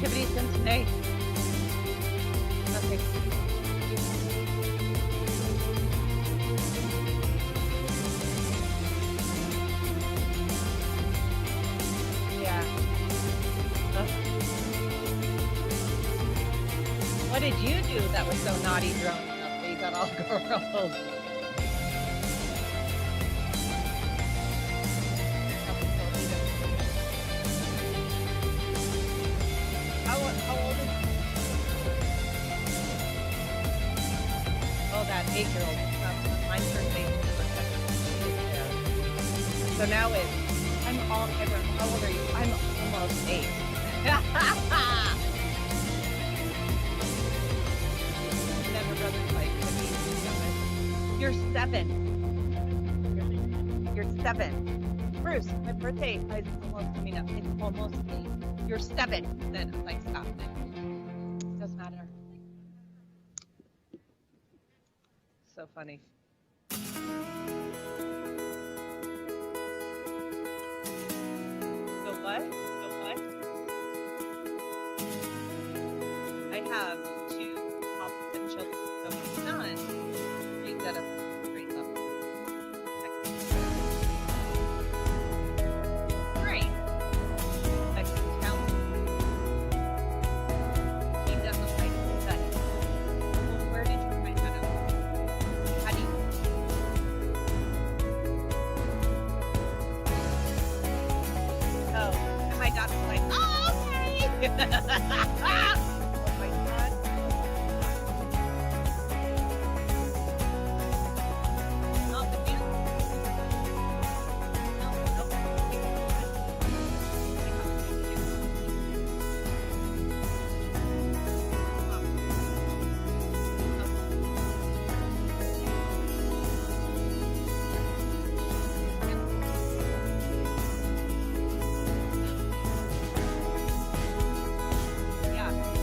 activities in today? Okay. Yeah. Ugh. What did you do that was so naughty growing up that you got all girls? How old is Oh, that 8-year-old. Mine turned 8 December 2nd. She is there. So now it's, everyone, how old are you? I'm almost 8. Never brothers like You're 7. You're 7. Bruce, my birthday is almost coming up. It's almost 8. You're 7. Then it's like, stop it. Doesn't matter. So funny. So what? I have 2 competent children. So my son reads at a grade level. Great. Excellent talent. He doesn't like to study. Well, where did you find that out? How do you? Oh, and my daughter's like, oh, okay. Oh my God. Not the music. No. Yeah.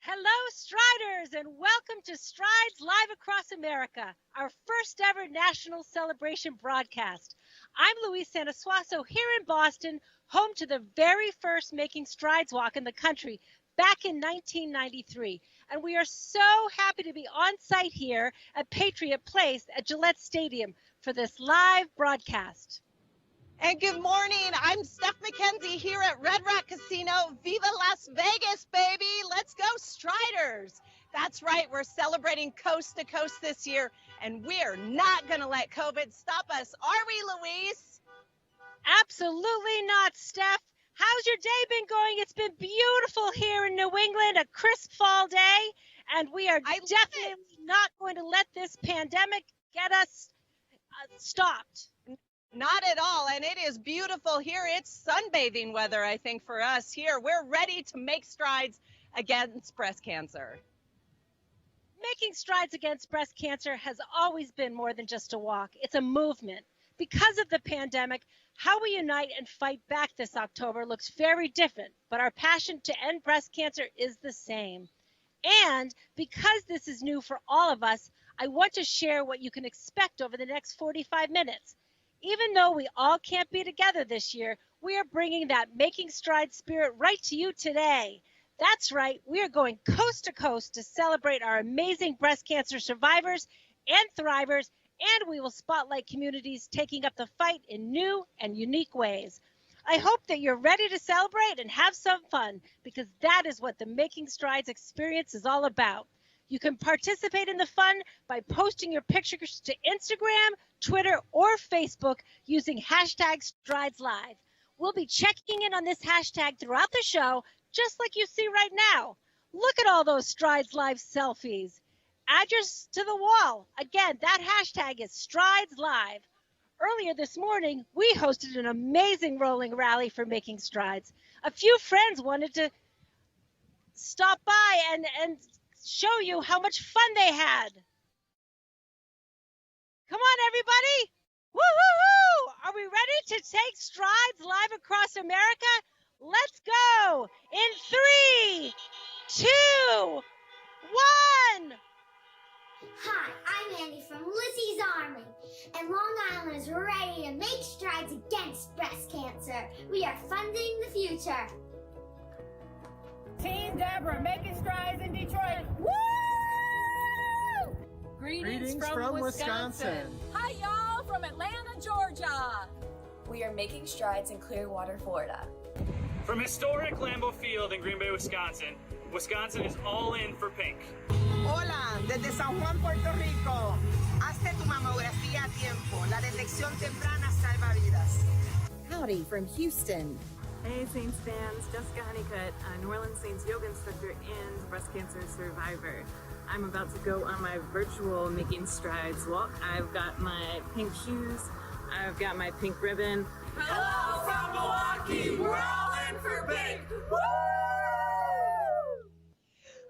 Hello, Striders, and welcome to Strides Live Across America, our first ever national celebration broadcast. I'm Louise Sanasuaso here in Boston, home to the very first Making Strides walk in the country back in 1993. And we are so happy to be on site here at Patriot Place at Gillette Stadium for this live broadcast. And good morning. I'm Steph McKenzie here at Red Rock Casino. Viva Las Vegas, baby. Let's go Striders. That's right. We're celebrating coast to coast this year, and we're not going to let COVID stop us, are we, Louise? Absolutely not, Steph. How's your day been going? It's been beautiful here in New England, a crisp fall day, and we are definitely not going to let this pandemic get us stopped. Not at all, and it is beautiful here. It's sunbathing weather, I think, for us here. We're ready to make strides against breast cancer. Making strides against breast cancer has always been more than just a walk. It's a movement. Because of the pandemic, how we unite and fight back this October looks very different, but our passion to end breast cancer is the same. And because this is new for all of us, I want to share what you can expect over the next 45 minutes. Even though we all can't be together this year, we are bringing that Making Strides spirit right to you today. That's right, we are going coast to coast to celebrate our amazing breast cancer survivors and thrivers, and we will spotlight communities taking up the fight in new and unique ways. I hope that you're ready to celebrate and have some fun, because that is what the Making Strides experience is all about. You can participate in the fun by posting your pictures to Instagram, Twitter, or Facebook using hashtag StridesLive. We'll be checking in on this hashtag throughout the show, just like you see right now. Look at all those Strides Live selfies. Add yours to the wall. Again, that hashtag is Strides Live. Earlier this morning, we hosted an amazing rolling rally for Making Strides. A few friends wanted to stop by and show you how much fun they had. Come on, everybody. Woo-hoo-hoo! Are we ready to take strides live across America? Let's go in 3, 2, 1. Hi, I'm Andy from Lizzie's Army, and Long Island is ready to make strides against breast cancer. We are funding the future. Team Deborah, making strides in Detroit. Woo! Greetings from Wisconsin. Hi, y'all, from Atlanta, Georgia. We are making strides in Clearwater, Florida. From historic Lambeau Field in Green Bay, Wisconsin, Wisconsin is all in for pink. Hola, desde San Juan, Puerto Rico. Hazte tu mamografía a tiempo. La detección temprana salva vidas. Howdy from Houston. Hey, Saints fans, Jessica Honeycutt, a New Orleans Saints yoga instructor and breast cancer survivor. I'm about to go on my virtual Making Strides walk. I've got my pink shoes, I've got my pink ribbon. Hello from Milwaukee, we're all in for pink. Woo!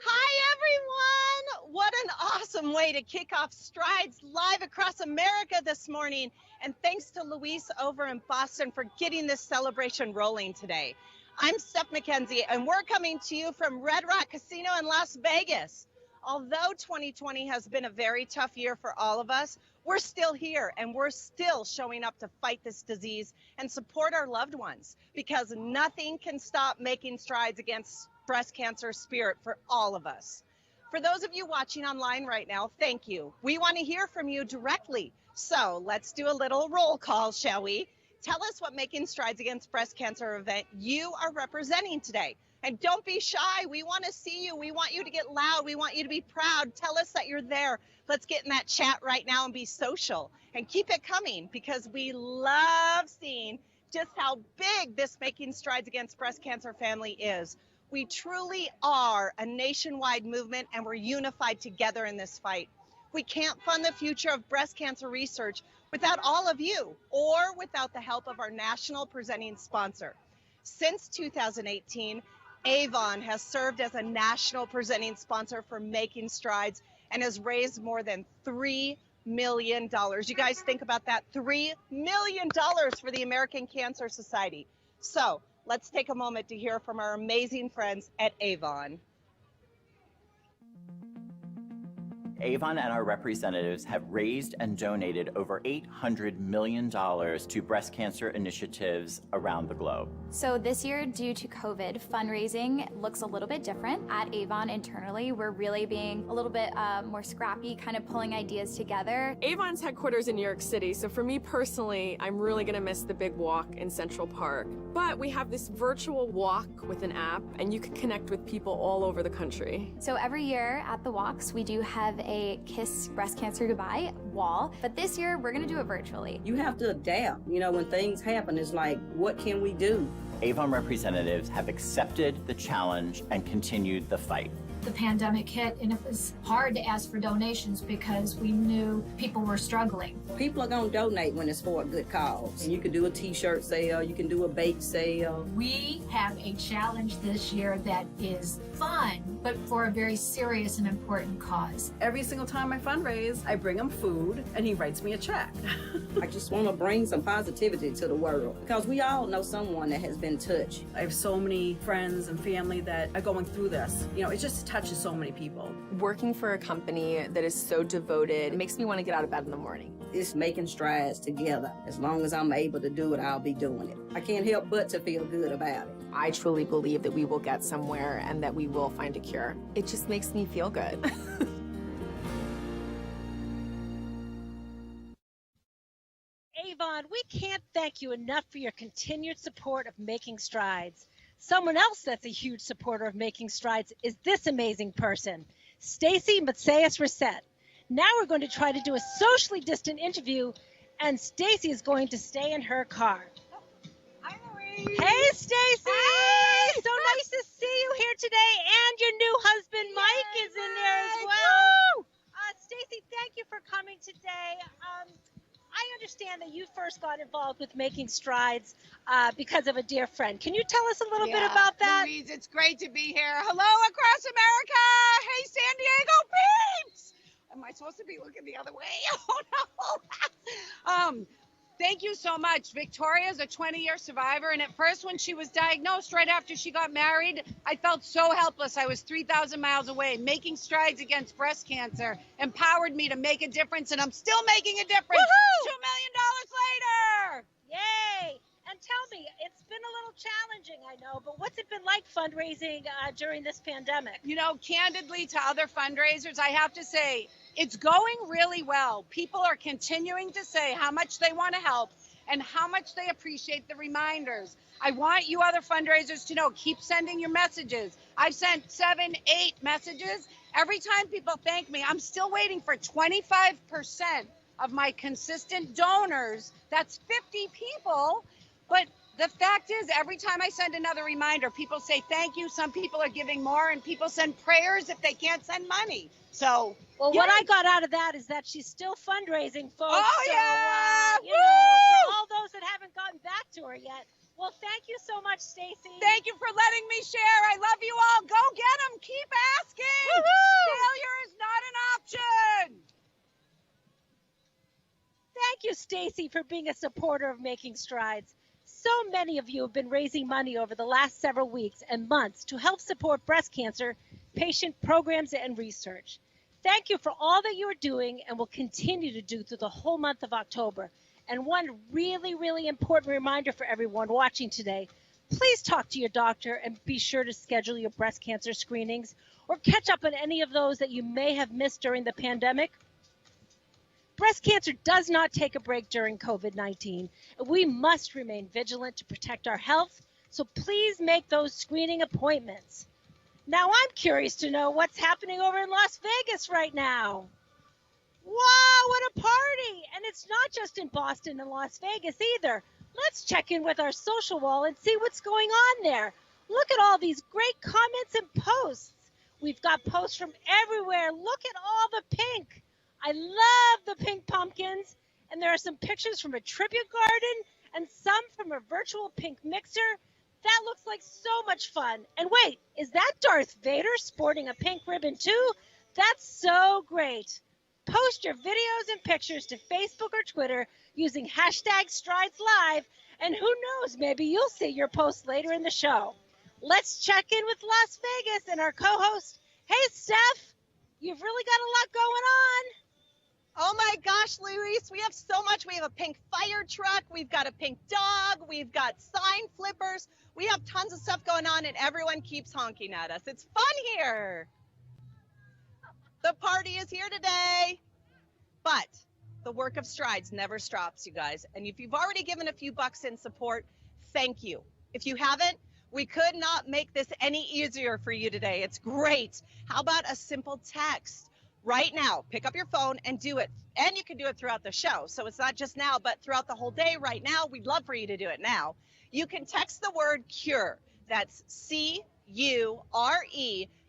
Hi, everyone. What an awesome way to kick off Strides live across America this morning. And thanks to Luis over in Boston for getting this celebration rolling today. I'm Steph McKenzie, and we're coming to you from Red Rock Casino in Las Vegas. Although 2020 has been a very tough year for all of us, we're still here and we're still showing up to fight this disease and support our loved ones, because nothing can stop making strides against breast cancer spirit for all of us. For those of you watching online right now, thank you. We want to hear from you directly. So let's do a little roll call, shall we? Tell us what Making Strides Against Breast Cancer event you are representing today. And don't be shy. We want to see you. We want you to get loud. We want you to be proud. Tell us that you're there. Let's get in that chat right now and be social. And keep it coming, because we love seeing just how big this Making Strides Against Breast Cancer family is. We truly are a nationwide movement, and we're unified together in this fight. We can't fund the future of breast cancer research without all of you, or without the help of our national presenting sponsor. Since 2018, Avon has served as a national presenting sponsor for Making Strides and has raised more than $3 million. You guys think about that, $3 million for the American Cancer Society. So let's take a moment to hear from our amazing friends at Avon. Avon and our representatives have raised and donated over $800 million to breast cancer initiatives around the globe. So this year, due to COVID, fundraising looks a little bit different. At Avon internally, we're really being a little bit more scrappy, kind of pulling ideas together. Avon's headquarters in New York City, so for me personally, I'm really gonna miss the big walk in Central Park. But we have this virtual walk with an app, and you can connect with people all over the country. So every year at the walks, we do have a Kiss Breast Cancer Goodbye wall, but this year we're gonna do it virtually. You have to adapt. You know, when things happen, it's like, what can we do? Avon representatives have accepted the challenge and continued the fight. The pandemic hit and it was hard to ask for donations because we knew people were struggling. People are going to donate when it's for a good cause. And you can do a t-shirt sale, you can do a bake sale. We have a challenge this year that is fun, but for a very serious and important cause. Every single time I fundraise, I bring him food and he writes me a check. I just want to bring some positivity to the world because we all know someone that has been touched. I have so many friends and family that are going through this. You know, it just touches so many people. Working for a company that is so devoted makes me want to get out of bed in the morning. It's making strides together. As long as I'm able to do it, I'll be doing it. I can't help but to feel good about it. I truly believe that we will get somewhere and that we will find a cure. It just makes me feel good. Avon, we can't thank you enough for your continued support of Making Strides. Someone else that's a huge supporter of Making Strides is this amazing person, Stacy Macias-Reset. Now we're going to try to do a socially distant interview, and Stacy is going to stay in her car. Hi, Louise. Hey, Stacy! Hi. So nice to see you here today, and your new husband, Mike, is in there as well. Stacy, thank you for coming today. I understand that you first got involved with Making Strides because of a dear friend. Can you tell us a little bit about that? Louise, it's great to be here. Hello across America. Hey, San Diego peeps. Am I supposed to be looking the other way? Oh, no. Thank you so much. Victoria's a 20-year survivor, and at first when she was diagnosed right after she got married, I felt so helpless. I was 3,000 miles away. Making Strides against breast cancer empowered me to make a difference, and I'm still making a difference. Woohoo! $2 million later. Yay! And tell me, it's been a little challenging, I know, but what's it been like fundraising during this pandemic? You know, candidly to other fundraisers, I have to say, it's going really well. People are continuing to say how much they want to help and how much they appreciate the reminders. I want you other fundraisers to know, keep sending your messages. I've sent 7, 8 messages. Every time people thank me, I'm still waiting for 25% of my consistent donors. That's 50 people. But the fact is, every time I send another reminder, people say thank you. Some people are giving more, and people send prayers if they can't send money. So, well, what I got out of that is that she's still fundraising, folks. Oh, so, yeah! You know, for all those that haven't gotten back to her yet. Well, thank you so much, Stacy. Thank you for letting me share. I love you all. Go get them. Keep asking. Woo-hoo! Failure is not an option. Thank you, Stacy, for being a supporter of Making Strides. So many of you have been raising money over the last several weeks and months to help support breast cancer patient programs and research. Thank you for all that you are doing and will continue to do through the whole month of October. And one really, really important reminder for everyone watching today, please talk to your doctor and be sure to schedule your breast cancer screenings or catch up on any of those that you may have missed during the pandemic. Breast cancer does not take a break during COVID-19. We must remain vigilant to protect our health, so please make those screening appointments. Now I'm curious to know what's happening over in Las Vegas right now. Wow, what a party! And it's not just in Boston and Las Vegas either. Let's check in with our social wall and see what's going on there. Look at all these great comments and posts. We've got posts from everywhere. Look at all the pink. I love the pink pumpkins. And there are some pictures from a tribute garden and some from a virtual pink mixer. That looks like so much fun. And wait, is that Darth Vader sporting a pink ribbon too? That's so great. Post your videos and pictures to Facebook or Twitter using #StridesLive, and who knows, maybe you'll see your post later in the show. Let's check in with Las Vegas and our co-host. Hey, Steph, You've really got a lot going on. Oh my gosh, Luis, we have so much. We have a pink fire truck. We've got a pink dog. We've got sign flippers. We have tons of stuff going on, and everyone keeps honking at us. It's fun here. The party is here today. But the work of Strides never stops, you guys. And if you've already given a few bucks in support, thank you. If you haven't, we could not make this any easier for you today. It's great. How about a simple text? Right now, pick up your phone and do it. And you can do it throughout the show. So it's not just now, but throughout the whole day right now. We'd love for you to do it now. You can text the word CURE. That's CURE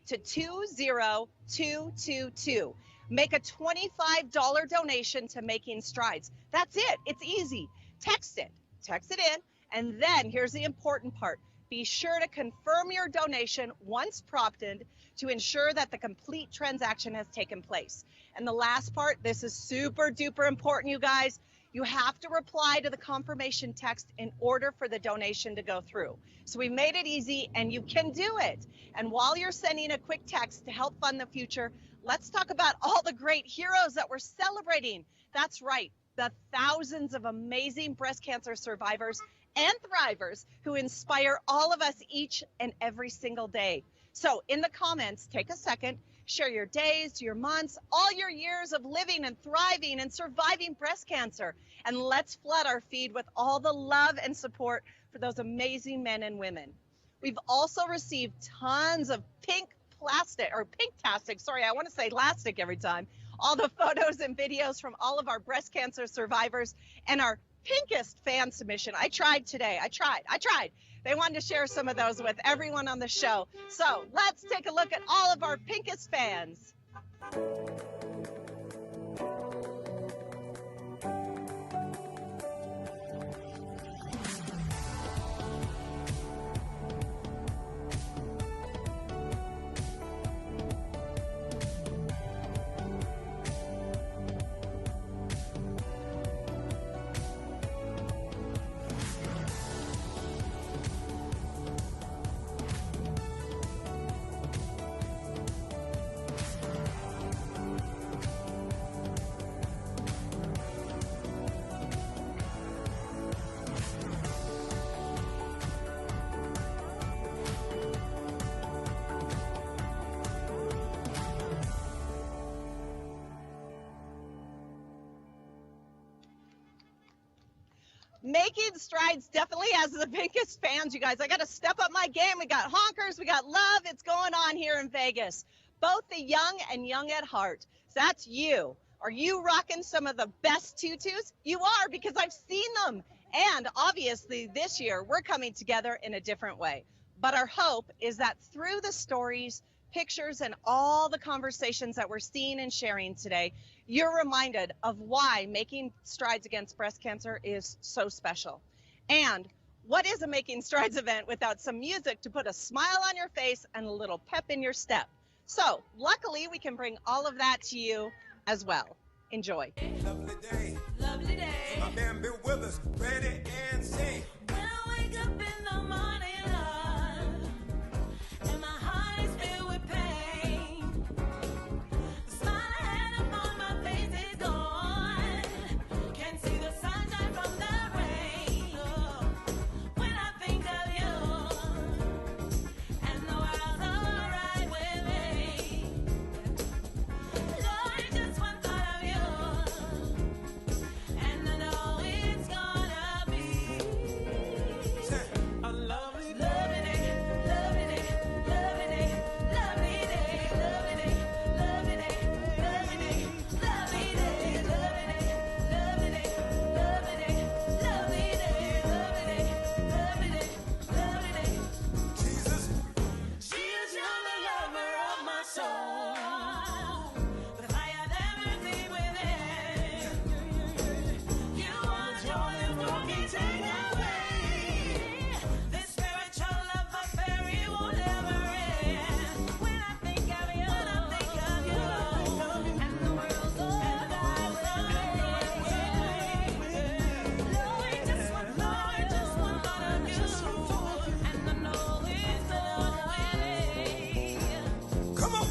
to 20222. Make a $25 donation to Making Strides. That's it. It's easy. Text it in. And then here's the important part. Be sure to confirm your donation once prompted to ensure that the complete transaction has taken place. And the last part, this is super duper important, you guys. You have to reply to the confirmation text in order for the donation to go through. So we made it easy and you can do it. And while you're sending a quick text to help fund the future, let's talk about all the great heroes that we're celebrating. That's right, the thousands of amazing breast cancer survivors and thrivers who inspire all of us each and every single day. So in the comments, take a second, share your days, your months, all your years of living and thriving and surviving breast cancer. And let's flood our feed with all the love and support for those amazing men and women. We've also received tons of pinktastic, sorry, I want to say lastic every time. All the photos and videos from all of our breast cancer survivors and our pinkest fan submission. I tried today. I tried. They wanted to share some of those with everyone on the show. So let's take a look at all of our pinkest fans. Making Strides definitely has the biggest fans, you guys. I got to step up my game. We got honkers, we got love. It's going on here in Vegas. Both the young and young at heart. So that's you. Are you rocking some of the best tutus? You are, because I've seen them. And obviously this year we're coming together in a different way. But our hope is that through the stories, pictures, and all the conversations that we're seeing and sharing today, you're reminded of why Making Strides Against Breast Cancer is so special. And what is a Making Strides event without some music to put a smile on your face and a little pep in your step? So luckily we can bring all of that to you as well. Enjoy. Lovely day. Lovely day. My man Bill Withers, ready and sing. When I wake up in the morning, love, and my heart is filled with pain. The smile I had upon my face is gone. Can't see the sunshine from the rain. Oh, when I think of you, and the world's alright with me. Lord, just one thought of you, and I know it's gonna be a lovely day, lovely day, lovely day, lovely day, lovely day, lovely day, lovely day, lovely day, lovely day, lovely day, lovely day, lovely day, lovely day, lovely day, lovely day. Jesus, she is now the lover of my soul, the fire that burns deep within. You are joy and won't be taken away. This spiritual love affair, it won't ever end. When I think of you, and the world's alright with me. Lord, just one thought of you, and I know it's gonna win. Come on.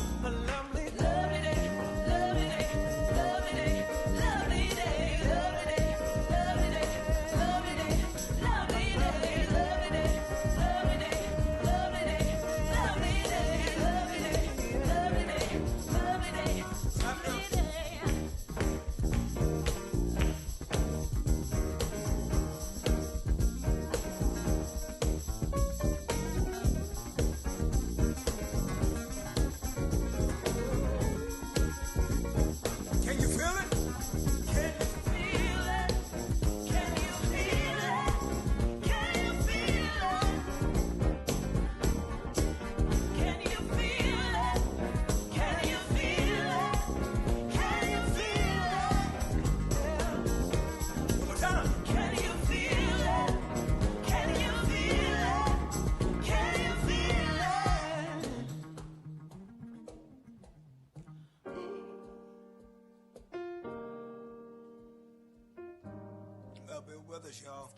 up here with us, y'all.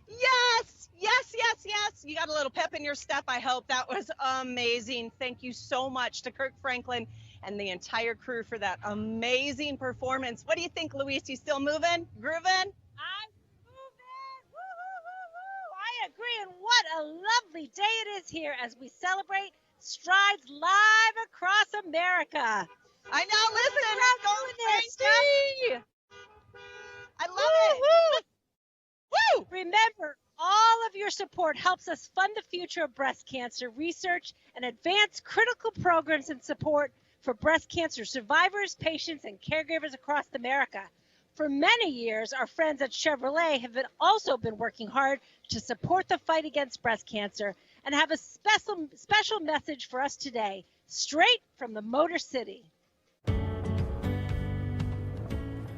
Yes, yes, yes, yes. You got a little pep in your step, I hope. That was amazing. Thank you so much to Kirk Franklin and the entire crew for that amazing performance. What do you think, Luis? You still moving? Grooving? I'm moving. Woo-hoo-hoo-hoo. I agree. And what a lovely day it is here as we celebrate Strides live across America. I know. Listen, it's going crazy. I love it. Woo! Remember, all of your support helps us fund the future of breast cancer research and advance critical programs and support for breast cancer survivors, patients, and caregivers across America. For many years, our friends at Chevrolet have also been working hard to support the fight against breast cancer and have a special message for us today, straight from the Motor City.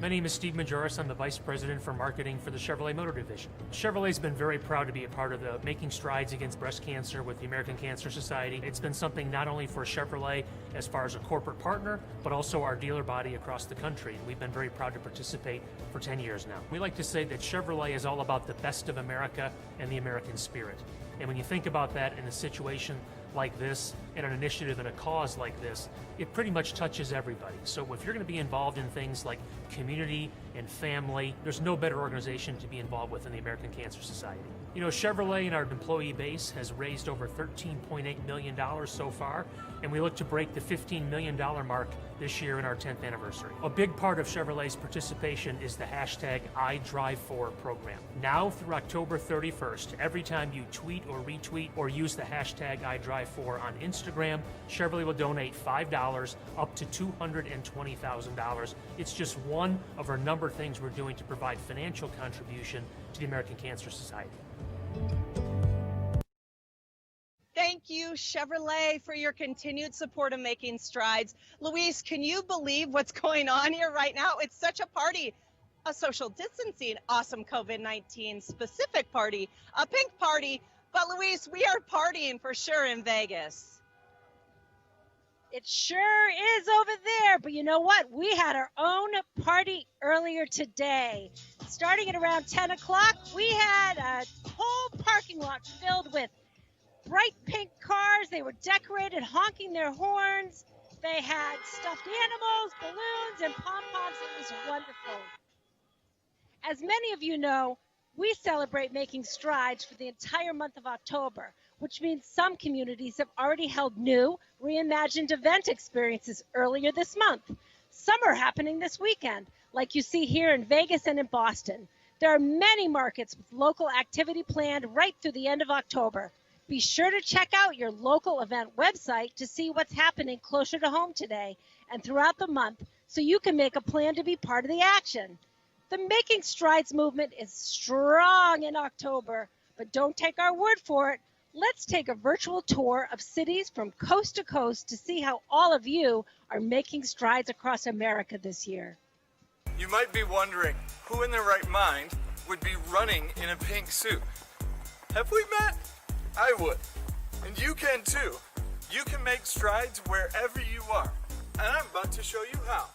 My name is Steve Majoris. I'm the Vice President for Marketing for the Chevrolet Motor Division. Chevrolet's been very proud to be a part of the Making Strides Against Breast Cancer with the American Cancer Society. It's been something not only for Chevrolet as far as a corporate partner, but also our dealer body across the country. We've been very proud to participate for 10 years now. We like to say that Chevrolet is all about the best of America and the American spirit. And when you think about that in a situation like this, and an initiative and a cause like this, it pretty much touches everybody. So if you're going to be involved in things like community and family, there's no better organization to be involved with than the American Cancer Society. You know, Chevrolet and our employee base has raised over $13.8 million so far, and we look to break the $15 million mark this year in our 10th anniversary. A big part of Chevrolet's participation is the hashtag #IDrive4 program. Now through October 31st, every time you tweet or retweet or use the hashtag #IDrive4 on Instagram, Chevrolet will donate $5 up to $220,000. It's just one of a number of things we're doing to provide financial contribution to the American Cancer Society. Thank you, Chevrolet, for your continued support of Making Strides. Luis, can you believe what's going on here right now? It's such a party, a social distancing, awesome COVID-19 specific party, a pink party. But Luis, we are partying for sure in Vegas. It sure is over there, but you know what? We had our own party earlier today. Starting at around 10 o'clock, we had a whole parking lot filled with bright pink cars. They were decorated, honking their horns. They had stuffed animals, balloons, and pom-poms. It was wonderful. As many of you know, we celebrate Making Strides for the entire month of October, which means some communities have already held new, reimagined event experiences earlier this month. Some are happening this weekend, like you see here in Vegas and in Boston. There are many markets with local activity planned right through the end of October. Be sure to check out your local event website to see what's happening closer to home today and throughout the month so you can make a plan to be part of the action. The Making Strides movement is strong in October, but don't take our word for it. Let's take a virtual tour of cities from coast to coast to see how all of you are making strides across America this year. You might be wondering, who in their right mind would be running in a pink suit? Have we met? I would. And you can too. You can make strides wherever you are. And I'm about to show you how.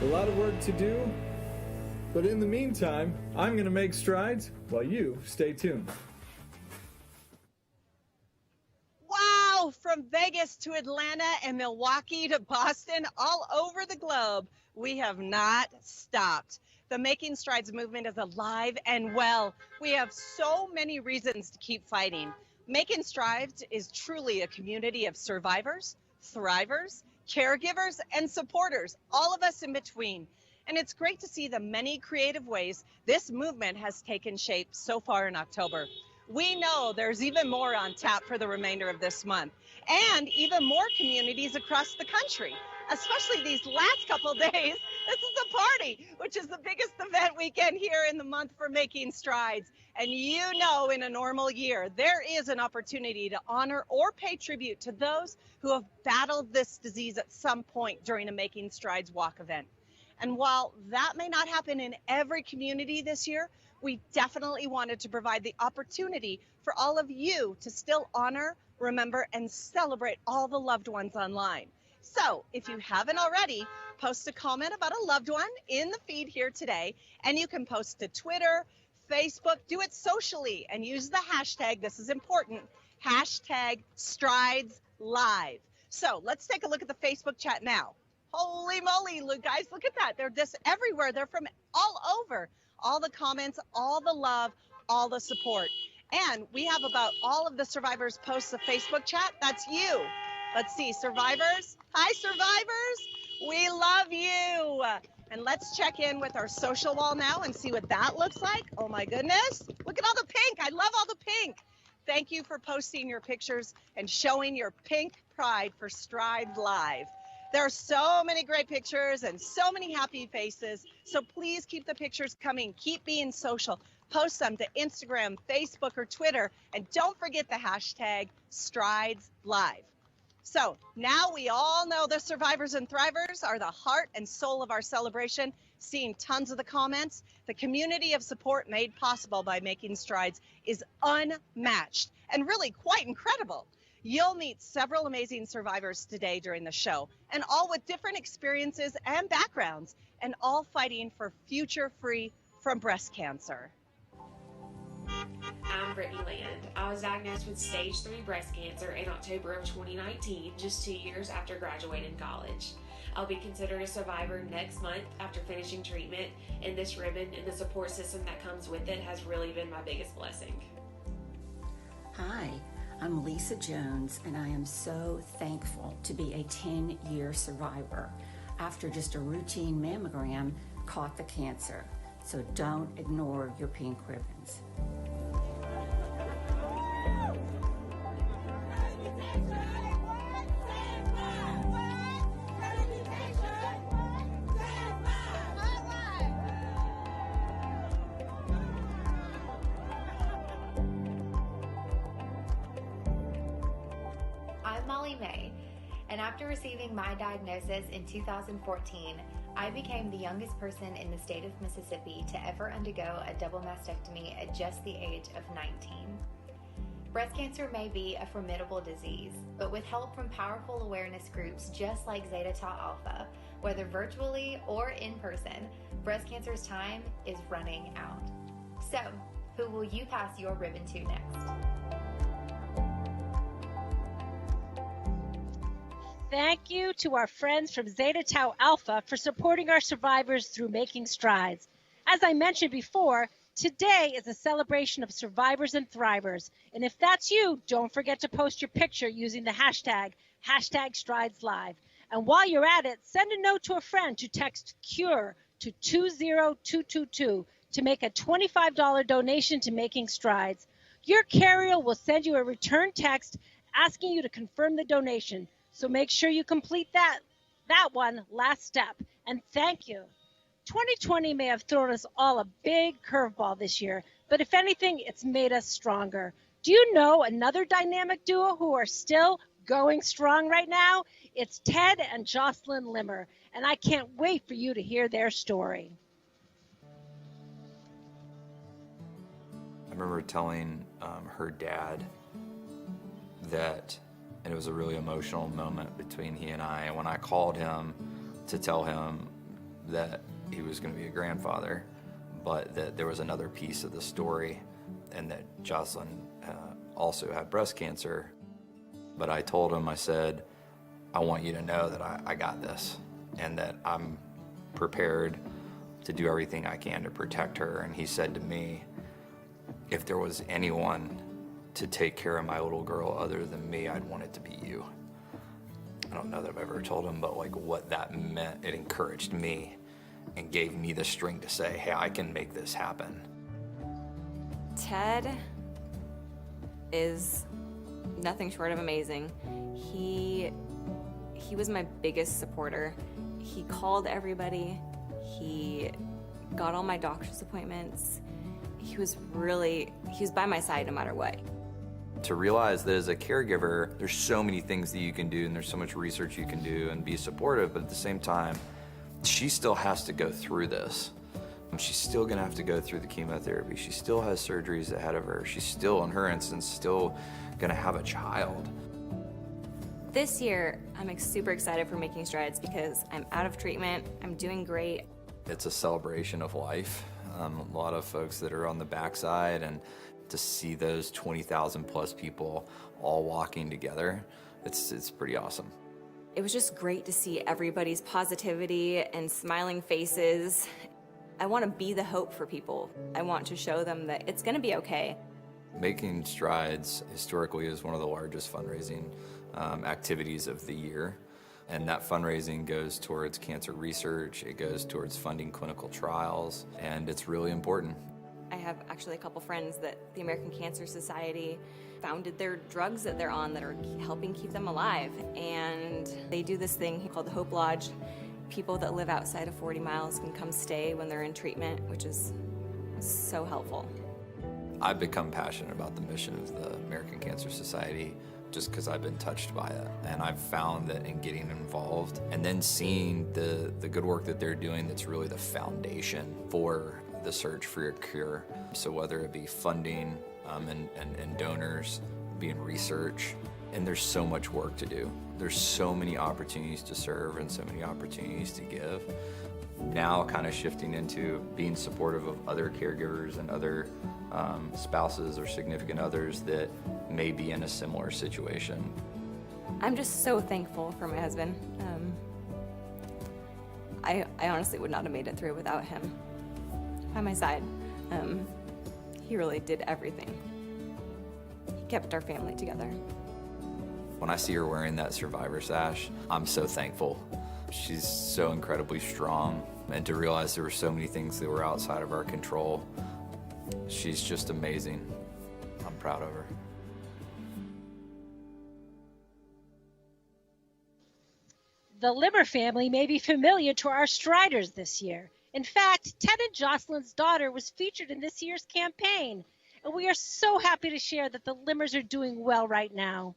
A lot of work to do, but in the meantime, I'm going to make strides while you stay tuned. Wow, from Vegas to Atlanta and Milwaukee to Boston, all over the globe, we have not stopped. The Making Strides movement is alive and well. We have so many reasons to keep fighting. Making Strides is truly a community of survivors, thrivers, caregivers, and supporters, all of us in between. And it's great to see the many creative ways this movement has taken shape so far in October. We know there's even more on tap for the remainder of this month, and even more communities across the country, especially these last couple days. This is a party, which is the biggest event weekend here in the month for Making Strides. And you know, in a normal year, there is an opportunity to honor or pay tribute to those who have battled this disease at some point during a Making Strides walk event. And while that may not happen in every community this year, we definitely wanted to provide the opportunity for all of you to still honor, remember, and celebrate all the loved ones online. So if you haven't already, post a comment about a loved one in the feed here today, and you can post to Twitter, Facebook, do it socially, and use the hashtag, this is important, hashtag Strides Live. So let's take a look at the Facebook chat now. Holy moly, guys, look at that. They're just everywhere. They're from all over. All the comments, all the love, all the support. And we have about all of the survivors post the Facebook chat. That's you. Let's see, survivors. Hi, survivors. We love you. And let's check in with our social wall now and see what that looks like. Oh my goodness. Look at all the pink. I love all the pink. Thank you for posting your pictures and showing your pink pride for Strides Live. There are so many great pictures and so many happy faces. So please keep the pictures coming. Keep being social. Post them to Instagram, Facebook, or Twitter. And don't forget the hashtag Strides Live. So now we all know the survivors and thrivers are the heart and soul of our celebration. Seeing tons of the comments, the community of support made possible by Making Strides is unmatched and really quite incredible. You'll meet several amazing survivors today during the show, and all with different experiences and backgrounds, and all fighting for future free from breast cancer. I'm Brittany Land. I was diagnosed with stage 3 breast cancer in October of 2019, just 2 years after graduating college. I'll be considered a survivor next month after finishing treatment, and this ribbon and the support system that comes with it has really been my biggest blessing. Hi, I'm Lisa Jones, and I am so thankful to be a 10-year survivor. After just a routine mammogram, caught the cancer. So don't ignore your pink ribbons. I'm Molly May, and after receiving my diagnosis in 2014, I became the youngest person in the state of Mississippi to ever undergo a double mastectomy at just the age of 19. Breast cancer may be a formidable disease, but with help from powerful awareness groups just like Zeta Tau Alpha, whether virtually or in person, breast cancer's time is running out. So, who will you pass your ribbon to next? Thank you to our friends from Zeta Tau Alpha for supporting our survivors through Making Strides. As I mentioned before, today is a celebration of survivors and thrivers. And if that's you, don't forget to post your picture using the hashtag #StridesLive. And while you're at it, send a note to a friend to text CURE to 20222 to make a $25 donation to Making Strides. Your carrier will send you a return text asking you to confirm the donation. So make sure you complete that one last step. And thank you. 2020 may have thrown us all a big curveball this year, but if anything, it's made us stronger. Do you know another dynamic duo who are still going strong right now? It's Ted and Jocelyn Limmer, and I can't wait for you to hear their story. I remember telling her dad that, and it was a really emotional moment between he and I. And when I called him to tell him that he was going to be a grandfather, but that there was another piece of the story, and that Jocelyn also had breast cancer. But I told him, I said, I want you to know that I got this, and that I'm prepared to do everything I can to protect her. And he said to me, if there was anyone to take care of my little girl other than me, I'd want it to be you. I don't know that I've ever told him, but like what that meant, it encouraged me and gave me the strength to say, hey, I can make this happen. Ted is nothing short of amazing. He was my biggest supporter. He called everybody. He got all my doctor's appointments. He was by my side no matter what. To realize that as a caregiver, there's so many things that you can do and there's so much research you can do and be supportive, but at the same time, she still has to go through this. She's still gonna have to go through the chemotherapy. She still has surgeries ahead of her. She's still, in her instance, still gonna have a child. This year, I'm super excited for Making Strides because I'm out of treatment, I'm doing great. It's a celebration of life. A lot of folks that are on the backside, and to see those 20,000 plus people all walking together, it's pretty awesome. It was just great to see everybody's positivity and smiling faces. I want to be the hope for people. I want to show them that it's going to be okay. Making Strides historically is one of the largest fundraising activities of the year. And that fundraising goes towards cancer research, it goes towards funding clinical trials, and it's really important. I have actually a couple friends that the American Cancer Society founded their drugs that they're on that are helping keep them alive. And they do this thing called the Hope Lodge. People that live outside of 40 miles can come stay when they're in treatment, which is so helpful. I've become passionate about the mission of the American Cancer Society just because I've been touched by it. And I've found that in getting involved and then seeing the good work that they're doing, that's really the foundation for the search for your cure. So whether it be funding and donors, being research, and there's so much work to do. There's so many opportunities to serve and so many opportunities to give. Now kind of shifting into being supportive of other caregivers and other spouses or significant others that may be in a similar situation. I'm just so thankful for my husband. I honestly would not have made it through without him by my side. He really did everything. He kept our family together. When I see her wearing that survivor sash, I'm so thankful. She's so incredibly strong, and to realize there were so many things that were outside of our control, she's just amazing. I'm proud of her. The Limmer family may be familiar to our Striders this year. In fact, Ted and Jocelyn's daughter was featured in this year's campaign, and we are so happy to share that the Limmers are doing well right now.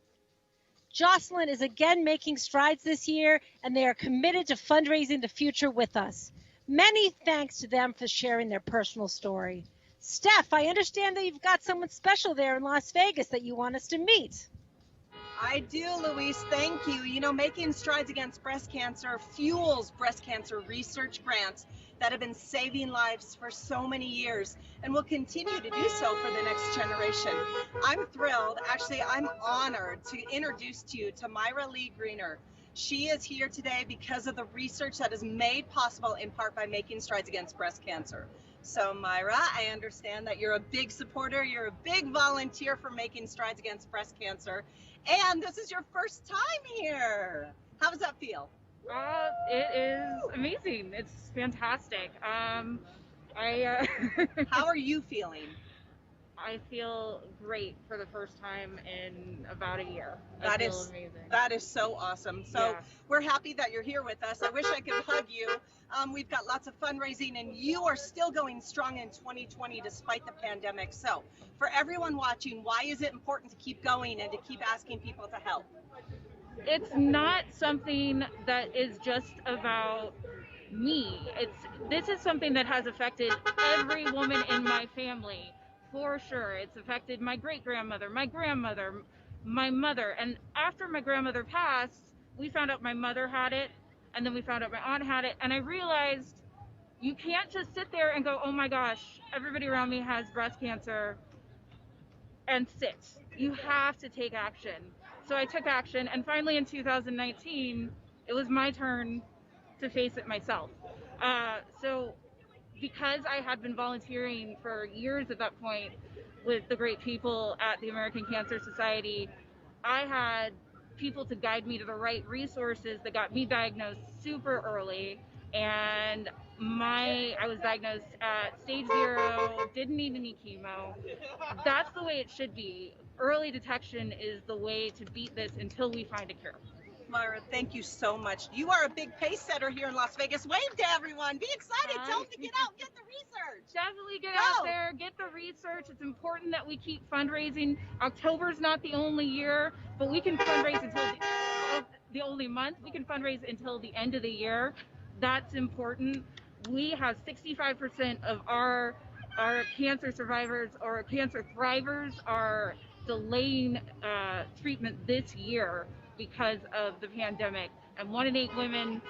Jocelyn is again making strides this year, and they are committed to fundraising the future with us. Many thanks to them for sharing their personal story. Steph, I understand that you've got someone special there in Las Vegas that you want us to meet. I do, Louise. Thank you. You know, Making Strides Against Breast Cancer fuels breast cancer research grants that have been saving lives for so many years and will continue to do so for the next generation. I'm thrilled, actually I'm honored to introduce to you to Myra Lee Greener. She is here today because of the research that is made possible in part by Making Strides Against Breast Cancer. So Myra, I understand that you're a big supporter, you're a big volunteer for Making Strides Against Breast Cancer, and this is your first time here. How does that feel? It is amazing. It's fantastic. How are you feeling? I feel great for the first time in about a year. That I is feel amazing. That is so awesome. So Yeah. We're happy that you're here with us. I wish I could hug you. We've got lots of fundraising, and you are still going strong in 2020 despite the pandemic. So for everyone watching, why is it important to keep going and to keep asking people to help? It's not something that is just about me. This is something that has affected every woman in my family, for sure. It's affected my great-grandmother, my grandmother, my mother. And after my grandmother passed, we found out my mother had it, and then we found out my aunt had it, and I realized you can't just sit there and go, oh my gosh, everybody around me has breast cancer, and sit. You have to take action. So I took action, and finally in 2019, it was my turn to face it myself. So because I had been volunteering for years at that point with the great people at the American Cancer Society, I had people to guide me to the right resources that got me diagnosed super early. And I was diagnosed at stage 0, didn't need any chemo. That's the way it should be. Early detection is the way to beat this until we find a cure. Myra, thank you so much. You are a big pace setter here in Las Vegas. Wave to everyone. Be excited. Tell them to get out, get the research. Definitely get out there, get the research. It's important that we keep fundraising. October's not the only year, but we can fundraise until the only month. We can fundraise until the end of the year. That's important. We have 65% of our cancer survivors or cancer thrivers are delaying treatment this year because of the pandemic, and 1 in 8 women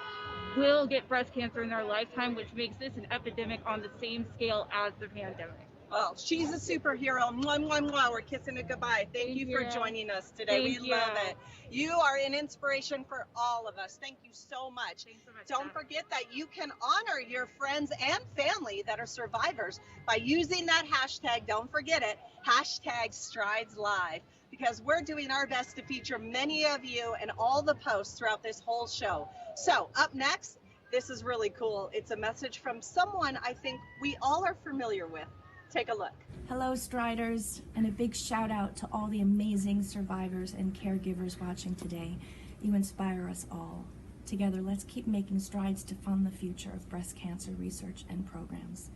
will get breast cancer in their lifetime, which makes this an epidemic on the same scale as the pandemic. Well, she's a superhero. Mwah, mwah, mwah. We're kissing it goodbye. Thank you for joining us today. Thank We you. love it. You are an inspiration for all of us. Thank you so much. Thanks so much. Don't forget that you can honor your friends and family that are survivors by using that hashtag. Don't forget it. Hashtag Strides Live. Because we're doing our best to feature many of you and all the posts throughout this whole show. So up next, this is really cool. It's a message from someone I think we all are familiar with. Take a look. Hello, Striders, and a big shout out to all the amazing survivors and caregivers watching today. You inspire us all. Together, let's keep making strides to fund the future of breast cancer research and programs.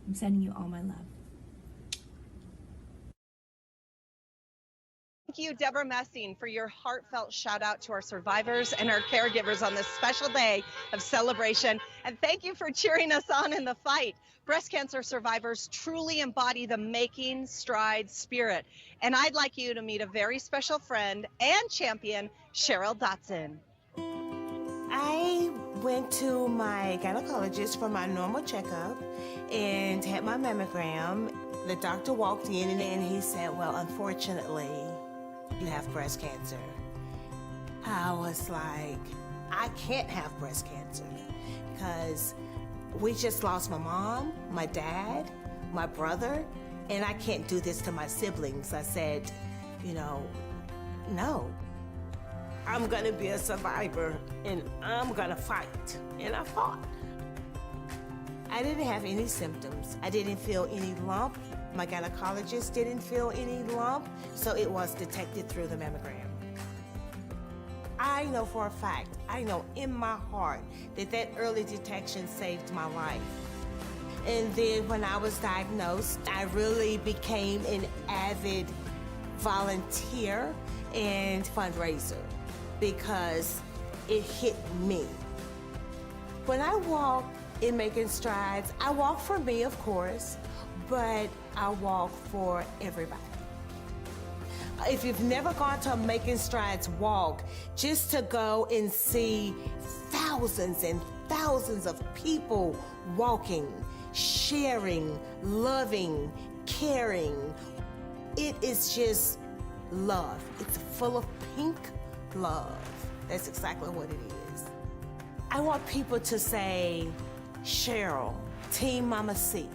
I'm sending you all my love. Thank you, Deborah Messing, for your heartfelt shout out to our survivors and our caregivers on this special day of celebration. And thank you for cheering us on in the fight. Breast cancer survivors truly embody the making strides spirit. And I'd like you to meet a very special friend and champion, Cheryl Dotson. I went to my gynecologist for my normal checkup and had my mammogram. The doctor walked in and he said, well, unfortunately, you have breast cancer. I was like, I can't have breast cancer because we just lost my mom, my dad, my brother, and I can't do this to my siblings. I said, no. I'm gonna be a survivor and I'm gonna fight. And I fought. I didn't have any symptoms. I didn't feel any lump. My gynecologist didn't feel any lump, so it was detected through the mammogram. I know for a fact, I know in my heart that early detection saved my life. And then when I was diagnosed, I really became an avid volunteer and fundraiser because it hit me. When I walk in Making Strides, I walk for me, of course, but I walk for everybody. If you've never gone to a Making Strides walk, just to go and see thousands and thousands of people walking, sharing, loving, caring, it is just love. It's full of pink love. That's exactly what it is. I want people to say, Cheryl, Team Mama C.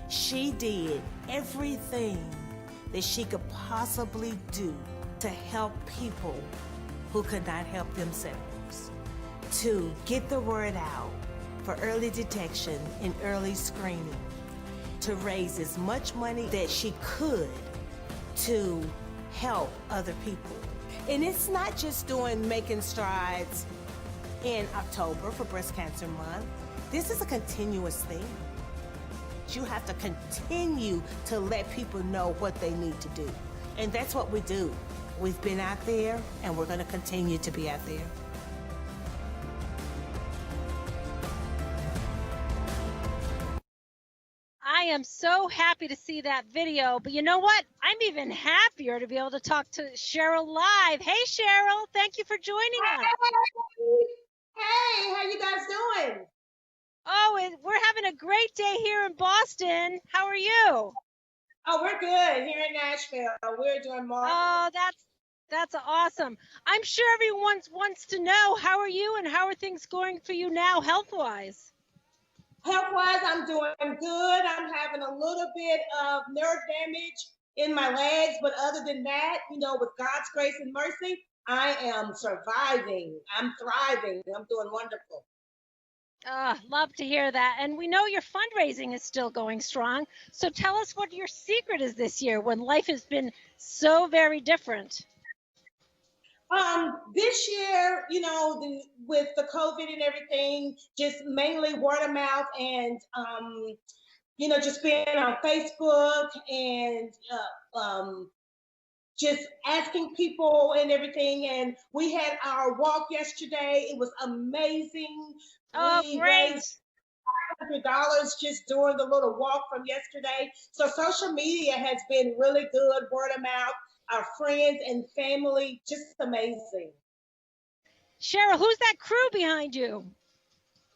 She did everything that she could possibly do to help people who could not help themselves, to get the word out for early detection and early screening, to raise as much money that she could to help other people. And it's not just Making Strides in October for Breast Cancer Month. This is a continuous thing. You have to continue to let people know what they need to do. And that's what we do. We've been out there and we're going to continue to be out there. I am so happy to see that video, but you know what? I'm even happier to be able to talk to Cheryl live. Hey, Cheryl, thank you for joining us. Hey, how you guys doing? Oh, we're having a great day here in Boston. How are you? Oh, we're good here in Nashville. We're doing marvelous. Oh, that's awesome. I'm sure everyone wants to know, how are you and how are things going for you now health-wise? Health-wise, I'm doing good. I'm having a little bit of nerve damage in my legs, but other than that, with God's grace and mercy, I am surviving. I'm thriving. I'm doing wonderful. Love to hear that. And we know your fundraising is still going strong. So tell us what your secret is this year when life has been so very different. This year, with the COVID and everything, just mainly word of mouth and, just being on Facebook and just asking people and everything. And we had our walk yesterday. It was amazing. Oh, We great. raised $500 just during the little walk from yesterday. So social media has been really good, word of mouth, our friends and family, just amazing. Cheryl, who's that crew behind you?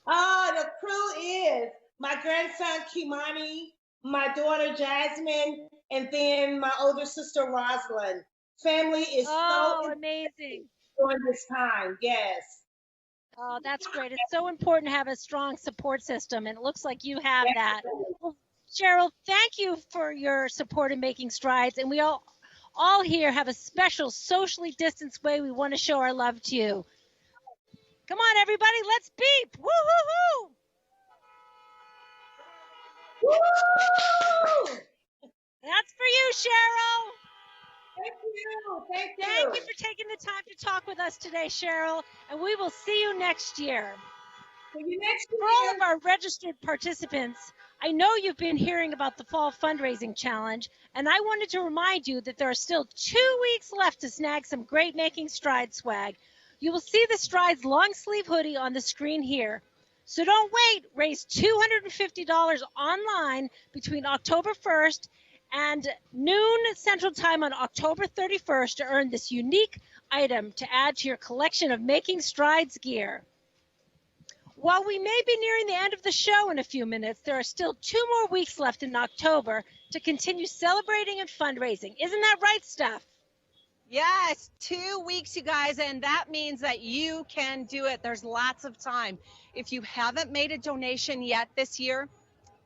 The crew is my grandson Kimani, my daughter Jasmine, and then my older sister Rosalind. Family is so amazing during this time. Yes. Oh, that's great. It's so important to have a strong support system, and it looks like you have that. Well, Cheryl, thank you for your support in Making Strides, and we all here have a special socially distanced way we want to show our love to you. Come on, everybody, let's beep. Woo-hoo-hoo! Woo! That's for you, Cheryl. Thank you. Thank you. Thank you for taking the time to talk with us today, Cheryl, and we will see you next year. See you next year. For all of our registered participants, I know you've been hearing about the Fall Fundraising Challenge, and I wanted to remind you that there are still 2 weeks left to snag some great Making Strides swag. You will see the Strides long sleeve hoodie on the screen here. So don't wait. Raise $250 online between October 1st and noon Central Time on October 31st to earn this unique item to add to your collection of Making Strides gear. While we may be nearing the end of the show in a few minutes, there are still 2 more weeks left in October to continue celebrating and fundraising. Isn't that right, Steph? Yes, 2 weeks, you guys, and that means that you can do it. There's lots of time. If you haven't made a donation yet this year,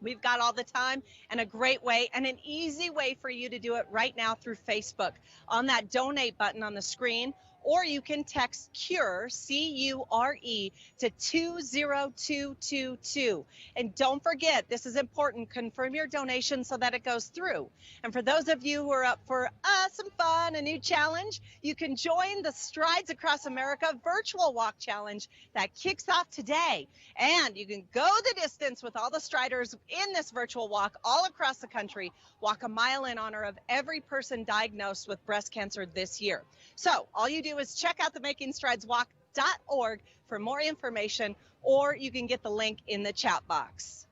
we've got all the time and a great way and an easy way for you to do it right now through Facebook on that donate button on the screen, or you can text CURE, C-U-R-E, to 20222. And don't forget, this is important, confirm your donation so that it goes through. And for those of you who are up for some fun, a new challenge, you can join the Strides Across America virtual walk challenge that kicks off today. And you can go the distance with all the Striders in this virtual walk all across the country. Walk a mile in honor of every person diagnosed with breast cancer this year. So all you do is check out the makingstrideswalk.org for more information, or you can get the link in the chat box.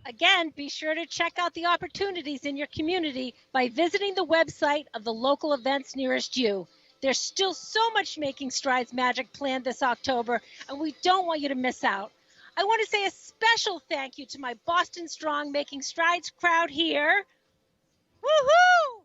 Again, be sure to check out the opportunities in your community by visiting the website of the local events nearest you. There's still so much Making Strides magic planned this October, and we don't want you to miss out. I want to say a special thank you to my Boston Strong Making Strides crowd here. Woohoo!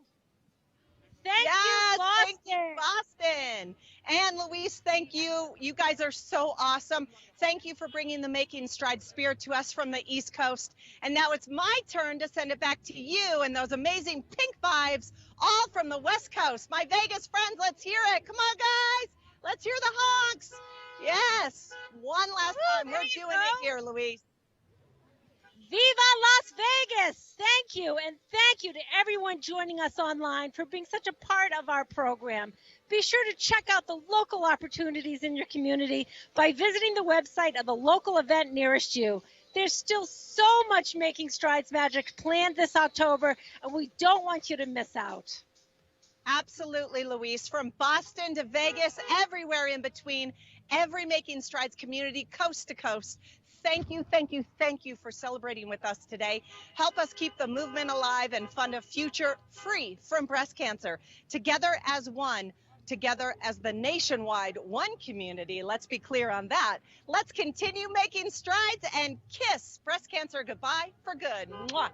Thank you, Boston. Thank you, Boston. And Luis, thank you. You guys are so awesome. Thank you for bringing the Making Strides spirit to us from the East Coast. And now it's my turn to send it back to you and those amazing pink vibes, all from the West Coast. My Vegas friends, let's hear it. Come on, guys. Let's hear the honks. Yes. One last time. We're doing it here, Luis. Viva Las Vegas! Thank you, and thank you to everyone joining us online for being such a part of our program. Be sure to check out the local opportunities in your community by visiting the website of the local event nearest you. There's still so much Making Strides magic planned this October, and we don't want you to miss out. Absolutely, Luis. From Boston to Vegas, everywhere in between, every Making Strides community, coast to coast. Thank you, thank you, thank you for celebrating with us today. Help us keep the movement alive and fund a future free from breast cancer. Together as one, together as the nationwide one community. Let's be clear on that. Let's continue making strides and kiss breast cancer goodbye for good. Mwah.